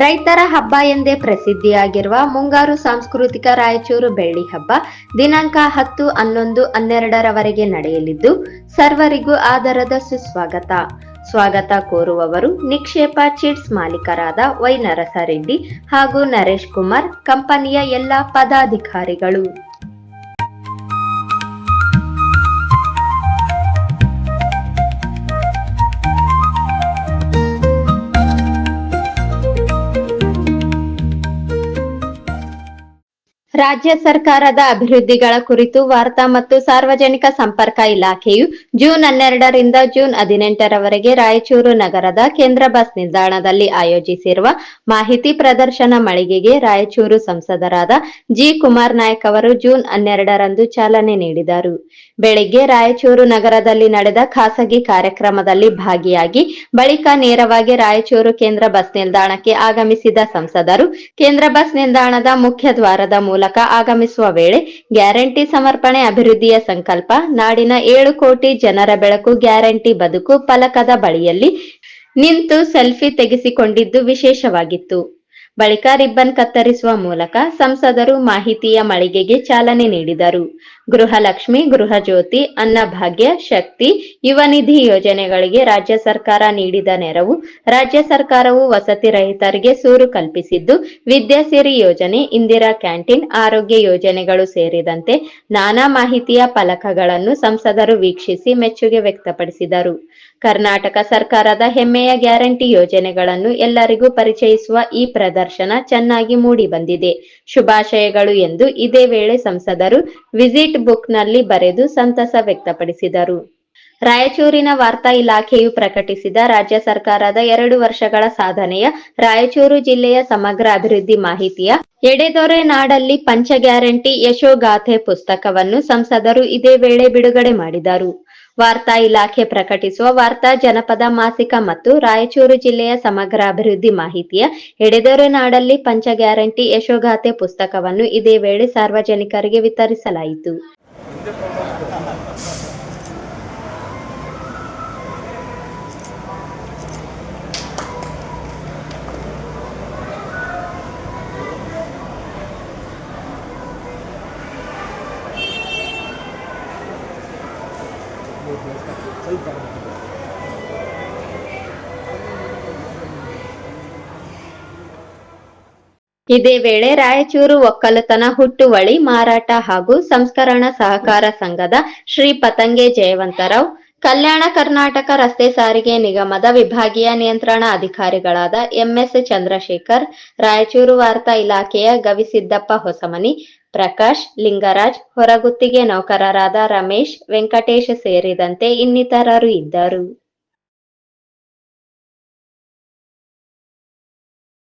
ರೈತರ ಹಬ್ಬ ಎಂದೇ ಪ್ರಸಿದ್ಧಿಯಾಗಿರುವ ಮುಂಗಾರು ಸಾಂಸ್ಕೃತಿಕ ರಾಯಚೂರು ಬೆಳ್ಳಿ ಹಬ್ಬ ದಿನಾಂಕ 10, 11, 12ರವರೆಗೆ ನಡೆಯಲಿದ್ದು ಸರ್ವರಿಗೂ ಆದರದ ಸ್ವಾಗತ ಕೋರುವವರು ನಿಕ್ಷೇಪ ಚಿಟ್ಸ್ ಮಾಲೀಕರಾದ ವೈ ನರಸರೆಡ್ಡಿ ಹಾಗೂ ನರೇಶ್ ಕುಮಾರ್, ಕಂಪನಿಯ ಎಲ್ಲ ಪದಾಧಿಕಾರಿಗಳು. ರಾಜ್ಯ ಸರ್ಕಾರದ ಅಭಿವೃದ್ಧಿಗಳ ಕುರಿತು ವಾರ್ತಾ ಮತ್ತು ಸಾರ್ವಜನಿಕ ಸಂಪರ್ಕ ಇಲಾಖೆಯು ಜೂನ್ 12ರಿಂದ ಜೂನ್ 18ರವರೆಗೆ ರಾಯಚೂರು ನಗರದ ಕೇಂದ್ರ ಬಸ್ ನಿಲ್ದಾಣದಲ್ಲಿ ಆಯೋಜಿಸಿರುವ ಮಾಹಿತಿ ಪ್ರದರ್ಶನ ಮಳಿಗೆಗೆ ರಾಯಚೂರು ಸಂಸದರಾದ ಜಿ. ಕುಮಾರ್ ನಾಯ್ಕ್ ಅವರು ಜೂನ್ 12ರಂದು ಚಾಲನೆ ನೀಡಿದರು. ಬೆಳಿಗ್ಗೆ ರಾಯಚೂರು ನಗರದಲ್ಲಿ ನಡೆದ ಖಾಸಗಿ ಕಾರ್ಯಕ್ರಮದಲ್ಲಿ ಭಾಗಿಯಾಗಿ ಬಳಿಕ ನೇರವಾಗಿ ರಾಯಚೂರು ಕೇಂದ್ರ ಬಸ್ ನಿಲ್ದಾಣಕ್ಕೆ ಆಗಮಿಸಿದ ಸಂಸದರು ಕೇಂದ್ರ ಬಸ್ ನಿಲ್ದಾಣದ ಮುಖ್ಯ ದ್ವಾರದ ಮೂಲಕ ಆಗಮಿಸುವ ವೇಳೆ ಗ್ಯಾರಂಟಿ ಸಮರ್ಪಣೆ ಅಭಿವೃದ್ಧಿಯ ಸಂಕಲ್ಪ ನಾಡಿನ 7 ಕೋಟಿ ಜನರ ಬೆಳಕು ಗ್ಯಾರಂಟಿ ಬದುಕು ಫಲಕದ ಬಳಿಯಲ್ಲಿ ನಿಂತು ಸೆಲ್ಫಿ ತೆಗೆಸಿಕೊಂಡಿದ್ದು ವಿಶೇಷವಾಗಿತ್ತು. ಬಳಿಕ ರಿಬ್ಬನ್ ಕತ್ತರಿಸುವ ಮೂಲಕ ಸಂಸದರು ಮಾಹಿತಿಯ ಮಳಿಗೆಗೆ ಚಾಲನೆ ನೀಡಿದರು. ಗೃಹಲಕ್ಷ್ಮಿ, ಗೃಹಜ್ಯೋತಿ, ಅನ್ನಭಾಗ್ಯ, ಶಕ್ತಿ, ಯುವ ನಿಧಿ ಯೋಜನೆಗಳಿಗೆ ರಾಜ್ಯ ಸರ್ಕಾರ ನೀಡಿದ ನೆರವು, ರಾಜ್ಯ ಸರ್ಕಾರವು ವಸತಿ ರಹಿತರಿಗೆ ಸೂರು ಕಲ್ಪಿಸಿದ್ದು, ವಿದ್ಯಾಸಿರಿ ಯೋಜನೆ, ಇಂದಿರಾ ಕ್ಯಾಂಟೀನ್, ಆರೋಗ್ಯ ಯೋಜನೆಗಳು ಸೇರಿದಂತೆ ನಾನಾ ಮಾಹಿತಿಯ ಫಲಕಗಳನ್ನು ಸಂಸದರು ವೀಕ್ಷಿಸಿ ಮೆಚ್ಚುಗೆ ವ್ಯಕ್ತಪಡಿಸಿದರು. ಕರ್ನಾಟಕ ಸರ್ಕಾರದ ಹೆಮ್ಮೆಯ ಗ್ಯಾರಂಟಿ ಯೋಜನೆಗಳನ್ನು ಎಲ್ಲರಿಗೂ ಪರಿಚಯಿಸುವ ಈ ಪ್ರದರ್ಶನ ಚೆನ್ನಾಗಿ ಮೂಡಿ ಬಂದಿದೆ. ಶುಭಾಶಯಗಳು ಎಂದು ಇದೇ ವೇಳೆ ಸಂಸದರು ವಿಸಿಟ್ ಬುಕ್ನಲ್ಲಿ ಬರೆದು ಸಂತಸ ವ್ಯಕ್ತಪಡಿಸಿದರು. ರಾಯಚೂರಿನ ವಾರ್ತಾ ಇಲಾಖೆಯು ಪ್ರಕಟಿಸಿದ ರಾಜ್ಯ ಸರ್ಕಾರದ 2 ವರ್ಷಗಳ ಸಾಧನೆಯ ರಾಯಚೂರು ಜಿಲ್ಲೆಯ ಸಮಗ್ರ ಅಭಿವೃದ್ಧಿ ಮಾಹಿತಿಯ ಎಡೆದೊರೆ ನಾಡಲ್ಲಿ ಪಂಚ ಗ್ಯಾರಂಟಿ ಯಶೋಗಾಥೆ ಪುಸ್ತಕವನ್ನು ಸಂಸದರು ಇದೇ ವೇಳೆ ಬಿಡುಗಡೆ ಮಾಡಿದರು. ವಾರ್ತಾ ಇಲಾಖೆ ಪ್ರಕಟಿಸುವ ವಾರ್ತಾ ಜನಪದ ಮಾಸಿಕ ಮತ್ತು ರಾಯಚೂರು ಜಿಲ್ಲೆಯ ಸಮಗ್ರ ಅಭಿವೃದ್ಧಿ ಮಾಹಿತಿಯ ಎಡೆದೊರೆ ನಾಡಲ್ಲಿ ಪಂಚ ಗ್ಯಾರಂಟಿ ಯಶೋಗಾಥೆ ಪುಸ್ತಕವನ್ನು ಇದೇ ವೇಳೆ ಸಾರ್ವಜನಿಕರಿಗೆ ವಿತರಿಸಲಾಯಿತು. ಇದೇ ವೇಳೆ ರಾಯಚೂರು ಒಕ್ಕಲುತನ ಹುಟ್ಟುವಳಿ ಮಾರಾಟ ಹಾಗೂ ಸಂಸ್ಕರಣಾ ಸಹಕಾರ ಸಂಘದ ಶ್ರೀ ಪತಂಗೆ ಜಯವಂತರಾವ್, ಕಲ್ಯಾಣ ಕರ್ನಾಟಕ ರಸ್ತೆ ಸಾರಿಗೆ ನಿಗಮದ ವಿಭಾಗೀಯ ನಿಯಂತ್ರಣ ಅಧಿಕಾರಿಗಳಾದ ಎಂಎಸ್ ಚಂದ್ರಶೇಖರ್, ರಾಯಚೂರು ವಾರ್ತಾ ಇಲಾಖೆಯ ಗವಿಸಿದ್ದಪ್ಪ ಹೊಸಮನಿ, ಪ್ರಕಾಶ್, ಲಿಂಗರಾಜ್, ಹೊರಗುತ್ತಿಗೆ ನೌಕರರಾದ ರಮೇಶ್, ವೆಂಕಟೇಶ್ ಸೇರಿದಂತೆ ಇನ್ನಿತರರು ಇದ್ದರು.